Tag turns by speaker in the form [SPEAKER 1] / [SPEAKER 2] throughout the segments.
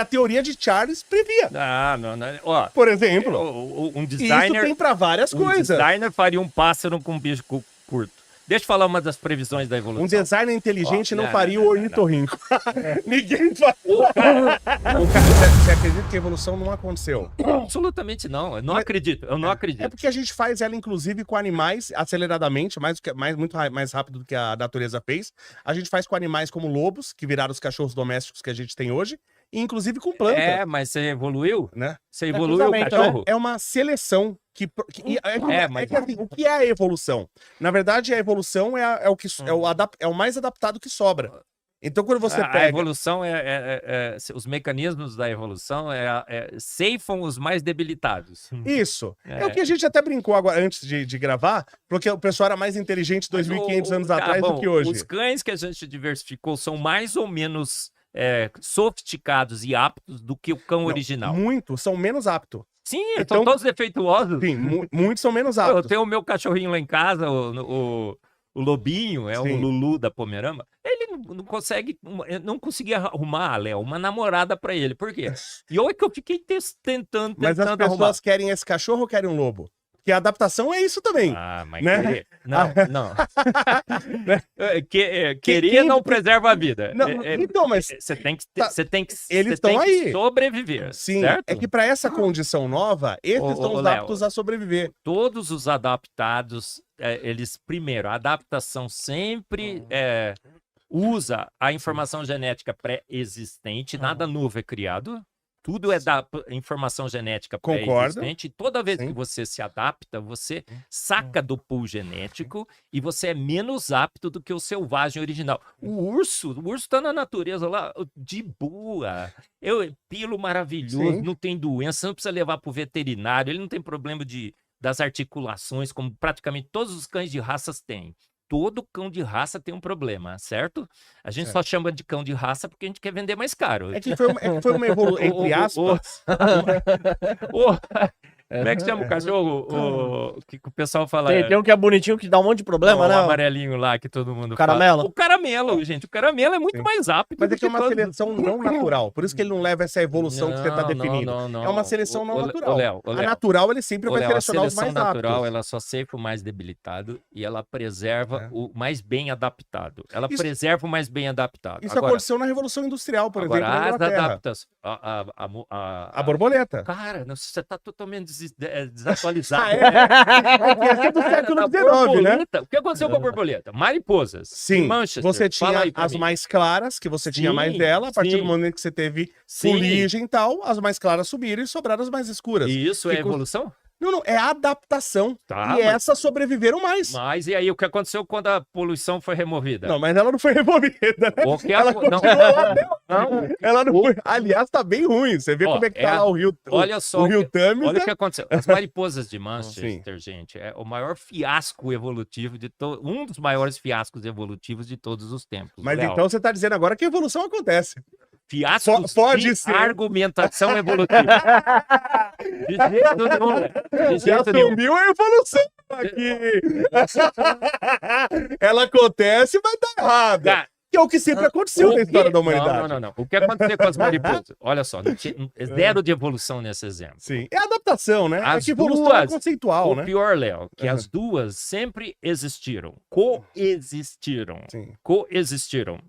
[SPEAKER 1] a teoria de Charles previa.
[SPEAKER 2] Não. Ó,
[SPEAKER 1] por exemplo,
[SPEAKER 2] um designer,
[SPEAKER 1] isso tem para várias coisas.
[SPEAKER 2] Designer faria um pássaro com um bicho curto. Deixa eu falar uma das previsões da evolução.
[SPEAKER 1] Um designer inteligente não faria o ornitorrinco. Ninguém faria. Você acredita que a evolução não aconteceu?
[SPEAKER 2] Absolutamente não. Eu não acredito.
[SPEAKER 1] É porque a gente faz ela, inclusive, com animais, aceleradamente, muito mais rápido do que a natureza fez. A gente faz com animais como lobos, que viraram os cachorros domésticos que a gente tem hoje, e inclusive com plantas.
[SPEAKER 2] Mas você evoluiu?
[SPEAKER 1] Né?
[SPEAKER 2] Você evoluiu o cachorro?
[SPEAKER 1] É uma seleção assim, o que é a evolução? Na verdade, a evolução é o mais adaptado que sobra. Então, quando você pega...
[SPEAKER 2] A evolução os mecanismos da evolução ceifam os mais debilitados.
[SPEAKER 1] Isso. É o que a gente até brincou agora, antes de gravar, porque o pessoal era mais inteligente 2.500 anos atrás do que hoje.
[SPEAKER 2] Os cães que a gente diversificou são mais ou menos sofisticados e aptos do que o cão original.
[SPEAKER 1] São menos aptos.
[SPEAKER 2] Sim, então, todos defeituosos.
[SPEAKER 1] Sim, muitos são menos aptos.
[SPEAKER 2] Eu tenho o meu cachorrinho lá em casa, o Lobinho, o Lulu da Pomerama. Ele não conseguia arrumar, Léo, uma namorada pra ele. Por quê? E olha que eu fiquei tentando
[SPEAKER 1] Mas as pessoas querem esse cachorro ou querem um lobo? Porque a adaptação é isso também.
[SPEAKER 2] Mas
[SPEAKER 1] né?
[SPEAKER 2] Não. Querer não preserva a vida.
[SPEAKER 1] Então, mas...
[SPEAKER 2] Você tem que sobreviver.
[SPEAKER 1] Sim,
[SPEAKER 2] certo?
[SPEAKER 1] é que para essa condição nova, esses são os aptos a sobreviver.
[SPEAKER 2] Todos os adaptados, eles, primeiro, a adaptação sempre usa a informação genética pré-existente, nada novo é criado. Tudo é da informação genética pré-existente. Toda vez que você se adapta, você saca do pool genético e você é menos apto do que o selvagem original. O urso tá na natureza lá, de boa. Pelo maravilhoso, não tem doença, não precisa levar pro veterinário, ele não tem problema das articulações, como praticamente todos os cães de raças têm. Todo cão de raça tem um problema, certo? A gente só chama de cão de raça porque a gente quer vender mais caro.
[SPEAKER 1] É que foi uma evolução, entre aspas.
[SPEAKER 2] Como é que chama o cachorro? Que o pessoal fala...
[SPEAKER 3] Tem um que é bonitinho, que dá um monte de problema, né?
[SPEAKER 2] O amarelinho lá que todo mundo
[SPEAKER 3] caramelo.
[SPEAKER 2] fala. O caramelo, gente. O caramelo é muito mais rápido.
[SPEAKER 1] Mas é que é uma seleção não natural. Por isso que ele não leva essa evolução que você está definindo. Não. É uma seleção não natural. A natural, ele sempre vai selecionar os mais rápidos.
[SPEAKER 2] A seleção natural, ela só ceifa o mais debilitado e ela preserva o mais bem adaptado. Ela preserva o mais bem adaptado.
[SPEAKER 1] Isso aconteceu na Revolução Industrial, por exemplo, na Inglaterra. A borboleta.
[SPEAKER 2] Cara, você está totalmente desatualizado.
[SPEAKER 1] É do século XIX, né?
[SPEAKER 2] O que aconteceu com a borboleta? Mariposas.
[SPEAKER 1] Sim, você tinha as mais claras, que você tinha mais dela, a partir do momento que você teve fuligem e tal, as mais claras subiram e sobraram as mais escuras.
[SPEAKER 2] E isso é evolução?
[SPEAKER 1] Não, é adaptação. Essas sobreviveram mais.
[SPEAKER 2] Mas e aí, o que aconteceu quando a poluição foi removida?
[SPEAKER 1] Não, mas ela não foi removida, né?
[SPEAKER 2] Ela continuou lá.
[SPEAKER 1] Ela não foi. Aliás, tá bem ruim. Você vê como é que tá lá o Rio Tâmisa.
[SPEAKER 2] Olha o que aconteceu. As mariposas de Manchester, gente, é o maior fiasco evolutivo um dos maiores fiascos evolutivos de todos os tempos.
[SPEAKER 1] Mas então você tá dizendo agora que a evolução acontece.
[SPEAKER 2] Fiasco
[SPEAKER 1] pode ser.
[SPEAKER 2] Argumentação evolutiva. De jeito nenhum.
[SPEAKER 1] Já sumiu a evolução aqui. Ela acontece, mas tá errada. Que é o que sempre aconteceu na história da humanidade.
[SPEAKER 2] Não. O que aconteceu com as mariposas? Olha só, zero de evolução nesse exemplo.
[SPEAKER 1] Sim, é adaptação, né? É que evolução é conceitual, né?
[SPEAKER 2] O pior, Léo, que as duas sempre existiram. Coexistiram.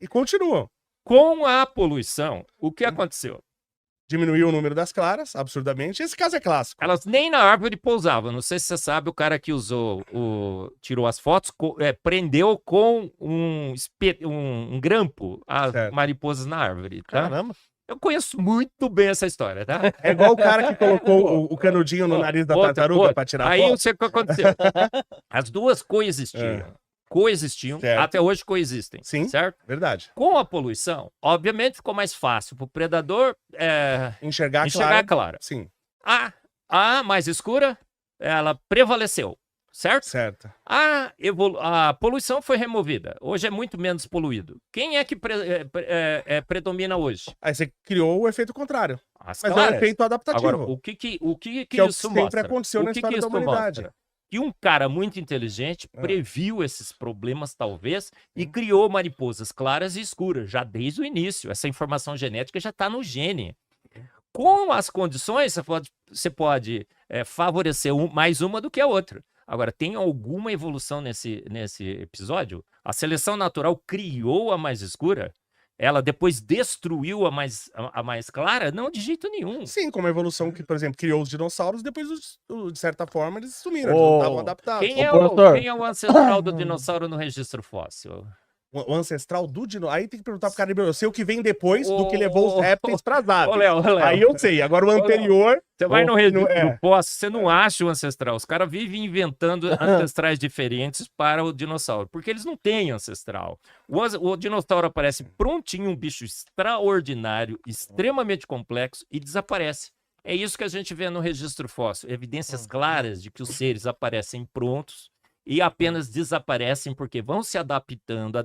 [SPEAKER 1] E continuam.
[SPEAKER 2] Com a poluição, o que aconteceu?
[SPEAKER 1] Diminuiu o número das claras, absurdamente. Esse caso é clássico.
[SPEAKER 2] Elas nem na árvore pousavam. Não sei se você sabe, o cara que tirou as fotos, prendeu com um grampo as mariposas na árvore. Tá?
[SPEAKER 1] Caramba.
[SPEAKER 2] Eu conheço muito bem essa história, tá?
[SPEAKER 1] É igual o cara que colocou o canudinho no nariz da tartaruga para tirar foto.
[SPEAKER 2] Aí, o que aconteceu? As duas coexistiram. Até hoje coexistem.
[SPEAKER 1] Sim,
[SPEAKER 2] certo?
[SPEAKER 1] Verdade.
[SPEAKER 2] Com a poluição, obviamente ficou mais fácil para o predador
[SPEAKER 1] enxergar
[SPEAKER 2] claro.
[SPEAKER 1] Sim.
[SPEAKER 2] A mais escura, ela prevaleceu, certo?
[SPEAKER 1] Certo.
[SPEAKER 2] A poluição foi removida. Hoje é muito menos poluído. Quem é que predomina hoje?
[SPEAKER 1] Aí você criou o efeito contrário.
[SPEAKER 2] Mas
[SPEAKER 1] é um efeito adaptativo.
[SPEAKER 2] Agora, o que
[SPEAKER 1] que
[SPEAKER 2] isso mostra?
[SPEAKER 1] Sempre aconteceu na história da humanidade.
[SPEAKER 2] E um cara muito inteligente previu esses problemas, talvez, e criou mariposas claras e escuras, já desde o início. Essa informação genética já está no gene. Com as condições, você pode favorecer mais uma do que a outra. Agora, tem alguma evolução nesse episódio? A seleção natural criou a mais escura? Ela depois destruiu a mais clara? Não, de jeito nenhum.
[SPEAKER 1] Sim, como a evolução que, por exemplo, criou os dinossauros, depois, de certa forma, eles sumiram, eles
[SPEAKER 3] Ô,
[SPEAKER 1] não estavam adaptados.
[SPEAKER 3] professor.
[SPEAKER 2] Quem é o ancestral do dinossauro no registro fóssil?
[SPEAKER 1] O ancestral do dinossauro. Aí tem que perguntar pro cara, eu sei o que vem depois do que levou os répteis pras aves.
[SPEAKER 2] Ô, Léo.
[SPEAKER 1] Aí eu sei. Agora o anterior.
[SPEAKER 2] Você vai no registro
[SPEAKER 1] é.
[SPEAKER 2] fóssil, você não acha o ancestral. Os caras vivem inventando ancestrais diferentes para o dinossauro, porque eles não têm ancestral. O dinossauro aparece prontinho, um bicho extraordinário, extremamente complexo, e desaparece. É isso que a gente vê no registro fóssil. Evidências claras de que os seres aparecem prontos e apenas desaparecem porque vão se adaptando.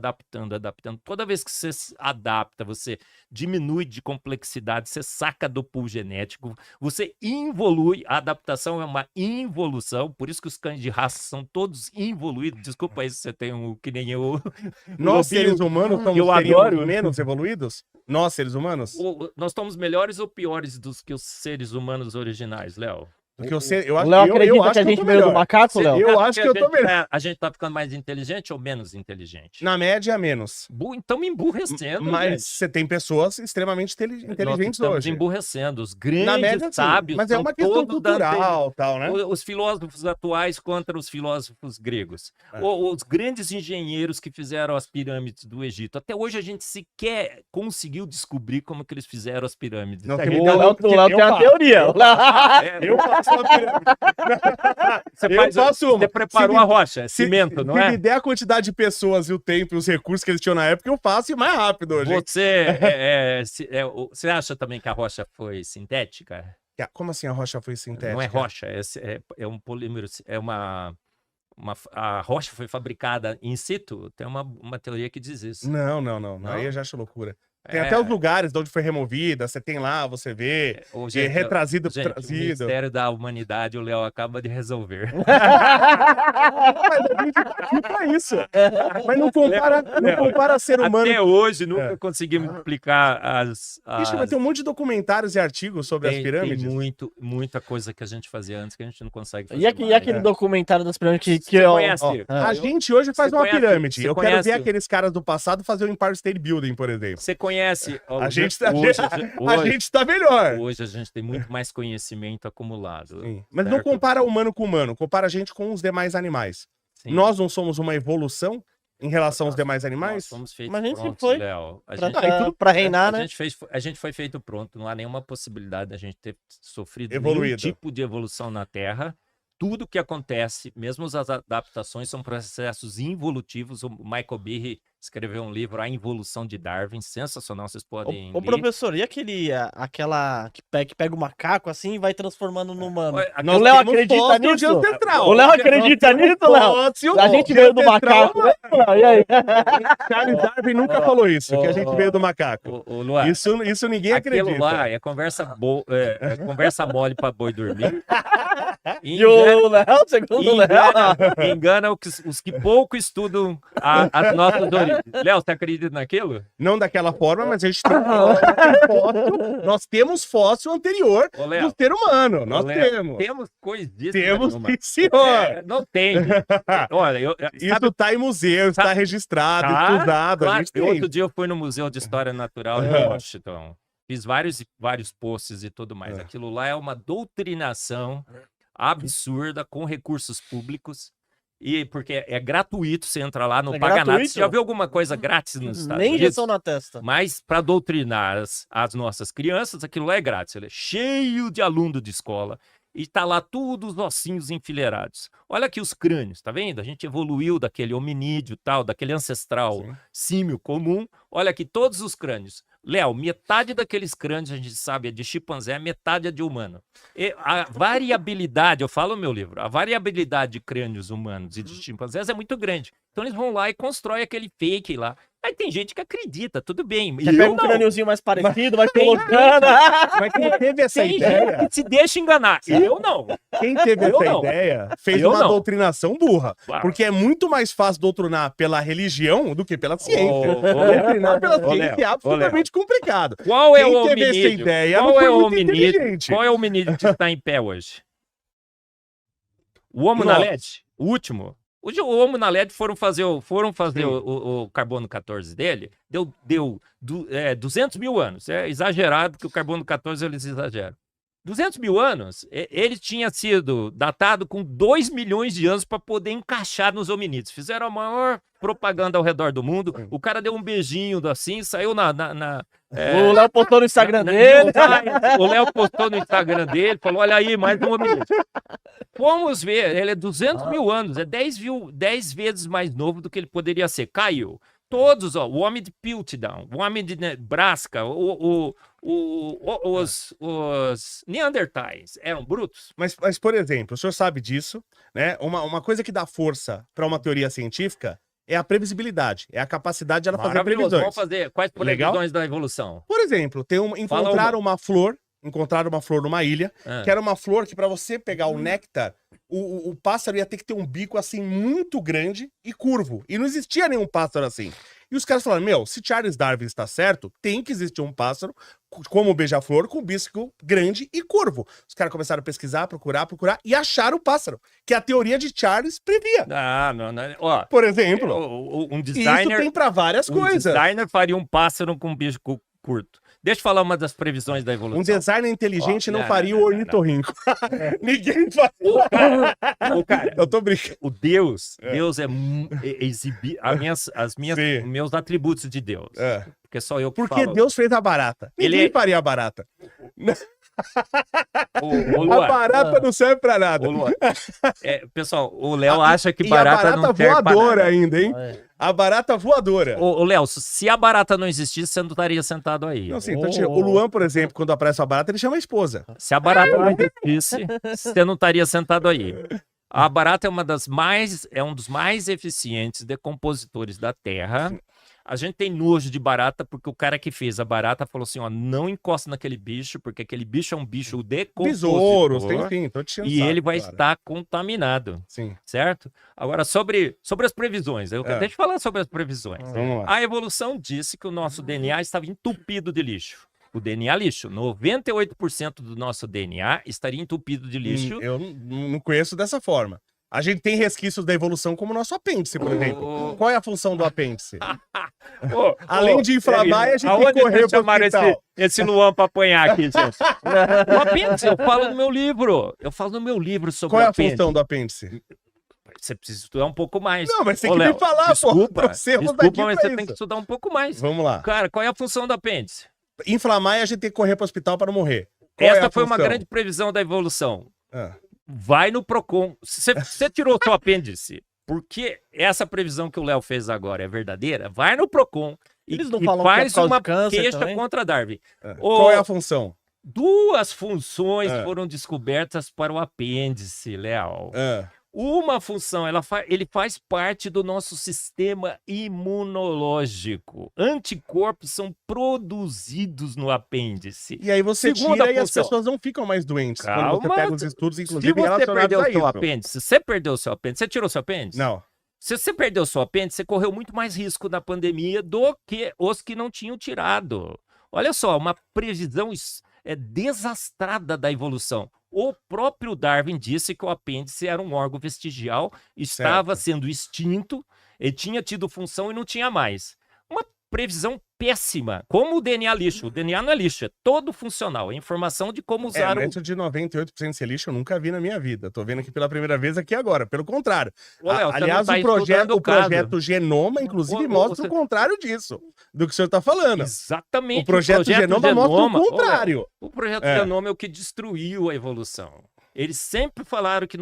[SPEAKER 2] Toda vez que você se adapta, você diminui de complexidade, você saca do pool genético, você involui. A adaptação é uma involução, por isso que os cães de raça são todos involuídos. Desculpa aí se você tem um que nem eu.
[SPEAKER 1] Nós, seres humanos,
[SPEAKER 2] eu adoro.
[SPEAKER 1] menos evoluídos? Nós, seres humanos?
[SPEAKER 2] Nós somos melhores ou piores do que os seres humanos originais, Léo?
[SPEAKER 1] Porque eu
[SPEAKER 3] O Léo acredita que a gente veio do macaco, Léo?
[SPEAKER 1] Eu acho que eu tô melhor.
[SPEAKER 2] A gente tá ficando mais inteligente ou menos inteligente?
[SPEAKER 1] Na média, menos.
[SPEAKER 2] Então me emburrecendo,
[SPEAKER 1] Mas
[SPEAKER 2] gente.
[SPEAKER 1] você tem pessoas extremamente inteligentes
[SPEAKER 2] Nós estamos
[SPEAKER 1] hoje.
[SPEAKER 2] emburrecendo. Os
[SPEAKER 1] Na
[SPEAKER 2] grandes
[SPEAKER 1] média, sim.
[SPEAKER 2] sábios
[SPEAKER 1] Mas é
[SPEAKER 2] são
[SPEAKER 1] uma questão
[SPEAKER 2] todos da
[SPEAKER 1] cultural, tal, né?
[SPEAKER 2] Os filósofos atuais contra os filósofos gregos. Os grandes engenheiros que fizeram as pirâmides do Egito. Até hoje a gente sequer conseguiu descobrir como que eles fizeram as pirâmides.
[SPEAKER 1] Não,
[SPEAKER 2] A
[SPEAKER 1] tem
[SPEAKER 2] gente-
[SPEAKER 1] muita-
[SPEAKER 3] O Léo tem uma teoria.
[SPEAKER 2] É,
[SPEAKER 1] Eu faço uma pirâmide. Eu faço uma.
[SPEAKER 2] Você preparou
[SPEAKER 1] Se
[SPEAKER 2] a rocha, é cimento, não
[SPEAKER 1] se
[SPEAKER 2] é?
[SPEAKER 1] me der a quantidade de pessoas e o tempo e os recursos que eles tinham na época, eu faço e mais rápido hoje. hein?
[SPEAKER 2] Você acha também que a rocha foi sintética?
[SPEAKER 1] Como assim a rocha foi sintética?
[SPEAKER 2] Não é rocha, é um polímero, a rocha foi fabricada in situ? Tem uma teoria que diz isso.
[SPEAKER 1] Não.
[SPEAKER 2] Não?
[SPEAKER 1] Aí eu já acho loucura. Tem até os lugares de onde foi removida, você tem lá, você vê.
[SPEAKER 2] Gente,
[SPEAKER 1] retrazido,
[SPEAKER 2] gente, o
[SPEAKER 1] trazido.
[SPEAKER 2] Ministério da Humanidade, o Léo acaba de resolver.
[SPEAKER 1] Tipo isso. Mas não compara ser humano.
[SPEAKER 2] Até hoje nunca conseguimos explicar as...
[SPEAKER 1] Ixi, mas tem um monte de documentários e artigos sobre as pirâmides.
[SPEAKER 2] Tem muita coisa que a gente fazia antes que a gente não consegue fazer
[SPEAKER 3] E aquele documentário das pirâmides que
[SPEAKER 2] Você
[SPEAKER 3] eu...
[SPEAKER 2] conhece?
[SPEAKER 1] A gente hoje faz
[SPEAKER 2] Você
[SPEAKER 1] uma
[SPEAKER 2] conhece-
[SPEAKER 1] pirâmide.
[SPEAKER 2] você
[SPEAKER 1] Eu quero
[SPEAKER 2] conhece-
[SPEAKER 1] ver aqueles caras do passado fazer o Empire State Building, por exemplo.
[SPEAKER 2] Você conhece...
[SPEAKER 1] A gente
[SPEAKER 2] hoje,
[SPEAKER 1] tá melhor.
[SPEAKER 2] hoje a gente tem muito mais conhecimento acumulado.
[SPEAKER 1] Sim. Mas não
[SPEAKER 2] certo?
[SPEAKER 1] compara humano com humano, compara a gente com os demais animais.
[SPEAKER 2] Sim.
[SPEAKER 1] Nós não somos uma evolução em relação aos demais
[SPEAKER 2] Nós
[SPEAKER 1] animais?
[SPEAKER 2] somos feitos
[SPEAKER 3] Mas a gente
[SPEAKER 2] prontos,
[SPEAKER 3] foi
[SPEAKER 2] Léo.
[SPEAKER 3] pra reinar, né?
[SPEAKER 2] A gente foi feito pronto. Não há nenhuma possibilidade da gente ter sofrido
[SPEAKER 1] Evoluído.
[SPEAKER 2] nenhum tipo de evolução na Terra. Tudo que acontece, mesmo as adaptações, são processos involutivos. O Michael Behe escreveu um livro, A Involução de Darwin, sensacional, vocês podem
[SPEAKER 3] Ô,
[SPEAKER 2] ler.
[SPEAKER 3] professor, e aquela que pega o macaco assim e vai transformando no humano?
[SPEAKER 2] Olha,
[SPEAKER 3] O Léo acredita nisso? O Léo acredita nisso, Léo? A gente veio do macaco, né? E aí?
[SPEAKER 1] Charles Darwin nunca falou isso, que a gente veio do macaco.
[SPEAKER 2] Ô, Luar,
[SPEAKER 1] Isso ninguém
[SPEAKER 2] aquilo
[SPEAKER 1] acredita.
[SPEAKER 2] lá é conversa mole para boi dormir.
[SPEAKER 3] E o Léo, segundo o Léo...
[SPEAKER 2] Engana os que pouco estudam as nossas origens. Léo, você acredita naquilo?
[SPEAKER 1] Não daquela forma, mas a gente tem fóssil. Nós temos fóssil anterior
[SPEAKER 2] Ô, Léo,
[SPEAKER 1] do ser humano. Nós
[SPEAKER 2] Léo,
[SPEAKER 1] temos.
[SPEAKER 2] Temos coisíssima
[SPEAKER 1] Temos,
[SPEAKER 2] nenhuma.
[SPEAKER 1] sim, senhor.
[SPEAKER 2] Não tem. Olha,
[SPEAKER 1] Isso tá em museu, está registrado,
[SPEAKER 2] Tá,
[SPEAKER 1] estudado. A
[SPEAKER 2] claro.
[SPEAKER 1] gente tem.
[SPEAKER 2] Outro dia eu fui no Museu de História Natural em Washington. Fiz vários posts e tudo mais. Aquilo lá é uma doutrinação absurda com recursos públicos. E porque é gratuito, você entra lá, não paga nada.
[SPEAKER 3] gratuito?
[SPEAKER 2] Você já viu alguma coisa grátis nos Estados
[SPEAKER 3] Nem
[SPEAKER 2] Unidos?
[SPEAKER 3] injeção na testa.
[SPEAKER 2] Mas para doutrinar as nossas crianças, aquilo lá é grátis. Ele é cheio de aluno de escola. E tá lá todos os ossinhos enfileirados. Olha aqui os crânios, tá vendo? A gente evoluiu daquele hominídeo tal, daquele ancestral símio comum. Olha aqui todos os crânios. Léo, metade daqueles crânios a gente sabe é de chimpanzé, metade é de humano. E a variabilidade, eu falo no meu livro, a variabilidade de crânios humanos e de chimpanzés é muito grande. Então eles vão lá e constroem aquele fake lá. Aí tem gente que acredita, tudo bem.
[SPEAKER 3] Você pega um crâniozinho mais parecido, vai colocando.
[SPEAKER 1] Mas quem teve essa
[SPEAKER 2] Tem
[SPEAKER 1] ideia...
[SPEAKER 2] gente que se deixa enganar. Eu não.
[SPEAKER 1] Quem teve
[SPEAKER 2] Eu
[SPEAKER 1] essa
[SPEAKER 2] não.
[SPEAKER 1] ideia fez
[SPEAKER 2] Eu
[SPEAKER 1] uma
[SPEAKER 2] não.
[SPEAKER 1] doutrinação burra.
[SPEAKER 2] Claro.
[SPEAKER 1] Porque é muito mais fácil doutrinar pela religião do que pela ciência.
[SPEAKER 2] Ô, Léo.
[SPEAKER 1] Doutrinar pela
[SPEAKER 2] Ô,
[SPEAKER 1] ciência é
[SPEAKER 2] Léo.
[SPEAKER 1] absolutamente complicado.
[SPEAKER 2] Qual é
[SPEAKER 1] Quem
[SPEAKER 2] o
[SPEAKER 1] teve essa
[SPEAKER 2] hominídeo?
[SPEAKER 1] ideia
[SPEAKER 2] Qual
[SPEAKER 1] não
[SPEAKER 2] é
[SPEAKER 1] foi
[SPEAKER 2] o
[SPEAKER 1] muito
[SPEAKER 2] hominídeo?
[SPEAKER 1] inteligente.
[SPEAKER 2] Qual é o hominídeo que está em pé hoje? O Homo
[SPEAKER 1] Nossa.
[SPEAKER 2] naledi? O último? Hoje o Homo naledi foram fazer o carbono 14 dele, deu 200 mil anos. É exagerado que o carbono 14 eles exageram. 200 mil anos, ele tinha sido datado com 2 milhões de anos para poder encaixar nos hominídeos. Fizeram a maior propaganda ao redor do mundo. O cara deu um beijinho assim, saiu
[SPEAKER 3] O Léo postou no Instagram dele.
[SPEAKER 2] O Léo postou no Instagram dele, falou, olha aí, mais um hominídeo. Vamos ver, ele é 200 mil anos, é 10 vezes mais novo do que ele poderia ser. Caiu. Todos, ó, o homem de Piltdown, o homem de Nebraska, os Neandertais eram brutos.
[SPEAKER 1] Mas, por exemplo, o senhor sabe disso, né? Uma coisa que dá força para uma teoria científica é a previsibilidade, é a capacidade de ela fazer
[SPEAKER 2] Maravilhoso.
[SPEAKER 1] previsões.
[SPEAKER 2] Vamos fazer quais
[SPEAKER 1] Legal?
[SPEAKER 2] previsões da evolução?
[SPEAKER 1] Por exemplo, encontraram uma flor numa ilha, que era uma flor que para você pegar o néctar, o pássaro ia ter que ter um bico assim muito grande e curvo. E não existia nenhum pássaro assim. E os caras falaram, se Charles Darwin está certo, tem que existir um pássaro como o beija-flor com bico grande e curvo. Os caras começaram a pesquisar, procurar e acharam o pássaro, que a teoria de Charles previa.
[SPEAKER 2] Não. Ó,
[SPEAKER 1] por exemplo,
[SPEAKER 2] um
[SPEAKER 1] e
[SPEAKER 2] designer,
[SPEAKER 1] isso tem para várias coisas.
[SPEAKER 2] Designer faria um pássaro com um bico curto. Deixa eu falar uma das previsões da evolução.
[SPEAKER 1] Um designer inteligente não faria o ornitorrinco. Ninguém faria.
[SPEAKER 2] O cara,
[SPEAKER 1] eu tô brincando.
[SPEAKER 2] O Deus é exibir meus atributos de Deus. Porque só eu que
[SPEAKER 1] Porque
[SPEAKER 2] falo.
[SPEAKER 1] Deus fez a barata. Ninguém faria a barata.
[SPEAKER 2] Luan,
[SPEAKER 1] a barata não serve pra nada.
[SPEAKER 2] Luan, pessoal, o Léo acha que barata não serve
[SPEAKER 1] voadora
[SPEAKER 2] pra nada.
[SPEAKER 1] ainda, hein? A barata voadora.
[SPEAKER 2] Ô, Léo, se a barata não existisse, você não estaria sentado aí.
[SPEAKER 1] Não, sim, o Luan, por exemplo, quando aparece a barata, ele chama a esposa.
[SPEAKER 2] Se a barata não existisse, você não estaria sentado aí. A barata é um dos mais eficientes decompositores da Terra. A gente tem nojo de barata porque o cara que fez a barata falou assim, ó, não encosta naquele bicho, porque aquele bicho é um bicho decompositor.
[SPEAKER 1] Besouros, enfim, tô te
[SPEAKER 2] e ele vai estar contaminado.
[SPEAKER 1] Sim.
[SPEAKER 2] Certo? Agora, sobre as previsões. Deixa eu falar sobre as previsões.
[SPEAKER 1] Vamos lá.
[SPEAKER 2] A evolução disse que o nosso DNA estava entupido de lixo. O DNA lixo. 98% do nosso DNA estaria entupido de lixo.
[SPEAKER 1] Eu não conheço dessa forma. A gente tem resquícios da evolução como o nosso apêndice, por exemplo. Qual é a função do apêndice? Além de inflamar, a gente tem que correr pro hospital.
[SPEAKER 2] Esse Luan pra apanhar aqui, gente. O apêndice, eu falo no meu livro. Sobre
[SPEAKER 1] Qual é
[SPEAKER 2] o
[SPEAKER 1] a
[SPEAKER 2] apêndice.
[SPEAKER 1] função do apêndice?
[SPEAKER 2] Você precisa estudar um pouco mais.
[SPEAKER 1] Não, mas tem que me falar,
[SPEAKER 2] desculpa,
[SPEAKER 1] pô.
[SPEAKER 2] Desculpa, mas você tem que estudar um pouco mais.
[SPEAKER 1] Vamos lá.
[SPEAKER 2] Cara, qual é a função do apêndice?
[SPEAKER 1] Inflamar e a gente tem que correr pro hospital para não morrer.
[SPEAKER 2] Essa foi uma grande previsão da evolução. Vai no Procon. Se você tirou o seu apêndice, porque essa previsão que o Léo fez agora é verdadeira, vai no Procon e faz uma queixa contra Darwin.
[SPEAKER 1] Qual é a função?
[SPEAKER 2] 2 funções foram descobertas para o apêndice, Léo. Uma função, ele faz parte do nosso sistema imunológico. Anticorpos são produzidos no apêndice.
[SPEAKER 1] E aí você tira e as pessoas não ficam mais doentes. Quando você pega os estudos, inclusive, relacionados a isso.
[SPEAKER 2] Você perdeu o seu apêndice, você tirou o seu apêndice?
[SPEAKER 1] Não.
[SPEAKER 2] Se você perdeu o seu apêndice, você correu muito mais risco na pandemia do que os que não tinham tirado. Olha só, uma previsão desastrada da evolução. O próprio Darwin disse que o apêndice era um órgão vestigial, estava sendo extinto, ele tinha tido função e não tinha mais. Uma previsão péssima, como o DNA lixo. O DNA não é lixo, é todo funcional, é informação de como usar o...
[SPEAKER 1] Isso de 98% ser lixo eu nunca vi na minha vida. Tô vendo aqui pela primeira vez aqui agora, pelo contrário.
[SPEAKER 2] Léo,
[SPEAKER 1] aliás,
[SPEAKER 2] tá
[SPEAKER 1] o projeto Genoma, inclusive, mostra o contrário disso, do que o senhor tá falando.
[SPEAKER 2] Exatamente.
[SPEAKER 1] O projeto Genoma mostra o contrário.
[SPEAKER 2] O projeto Genoma é o que destruiu a evolução. Eles sempre falaram que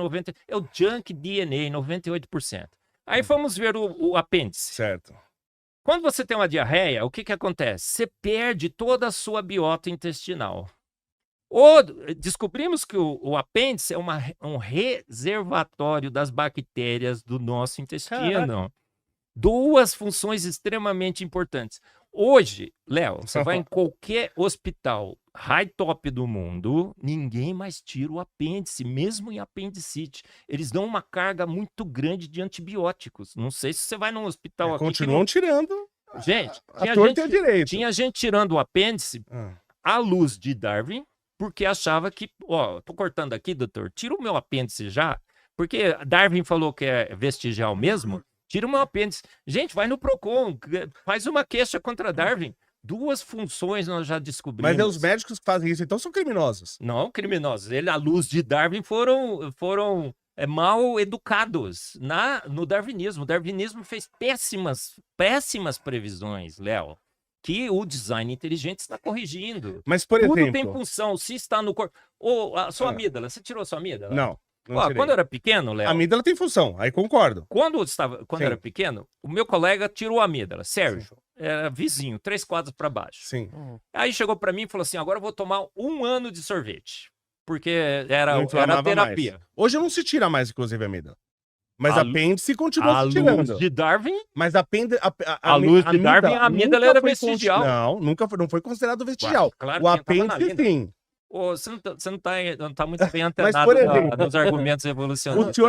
[SPEAKER 2] é o junk DNA, 98%. Aí vamos ver o apêndice.
[SPEAKER 1] Certo.
[SPEAKER 2] Quando você tem uma diarreia, o que acontece? Você perde toda a sua biota intestinal. Descobrimos que o apêndice é um reservatório das bactérias do nosso intestino. Duas funções extremamente importantes. Hoje, Léo, você vai em qualquer hospital high top do mundo, ninguém mais tira o apêndice, mesmo em apendicite. Eles dão uma carga muito grande de antibióticos. Não sei se você vai num hospital aqui.
[SPEAKER 1] Continuam tirando.
[SPEAKER 2] Gente, tinha gente tirando o apêndice à luz de Darwin, porque achava que, ó, tô cortando aqui, doutor, tira o meu apêndice já, porque Darwin falou que é vestigial mesmo, tira o meu apêndice. Gente, vai no Procon, faz uma queixa contra Darwin. Duas funções nós já descobrimos.
[SPEAKER 1] Mas os médicos que fazem isso, então, são criminosos.
[SPEAKER 2] Não criminosos. Ele, à luz de Darwin, foram mal educados no darwinismo. O darwinismo fez péssimas previsões, Léo, que o design inteligente está corrigindo.
[SPEAKER 1] Mas, por
[SPEAKER 2] Tudo
[SPEAKER 1] exemplo...
[SPEAKER 2] tem função, se está no corpo. A sua amígdala, você tirou a sua amígdala?
[SPEAKER 1] Não.
[SPEAKER 2] Quando eu era pequeno, Léo...
[SPEAKER 1] A amígdala tem função, aí concordo.
[SPEAKER 2] Quando eu era pequeno, o meu colega tirou a amígdala, Sérgio. Era vizinho, 3 quadros para baixo.
[SPEAKER 1] Sim.
[SPEAKER 2] Aí chegou para mim e falou assim, agora eu vou tomar 1 ano de sorvete. Porque era terapia.
[SPEAKER 1] Mais. Hoje não se tira mais, inclusive, a amígdala. Mas apêndice continua se tirando.
[SPEAKER 2] A luz de Darwin...
[SPEAKER 1] Mas
[SPEAKER 2] a luz de Darwin, a amígdala era vestigial.
[SPEAKER 1] Não, não foi considerado vestigial.
[SPEAKER 2] Claro,
[SPEAKER 1] o apêndice, sim.
[SPEAKER 2] Você não tá muito bem antenado
[SPEAKER 1] Mas, por exemplo,
[SPEAKER 2] nos argumentos evolucionários.
[SPEAKER 1] O senhor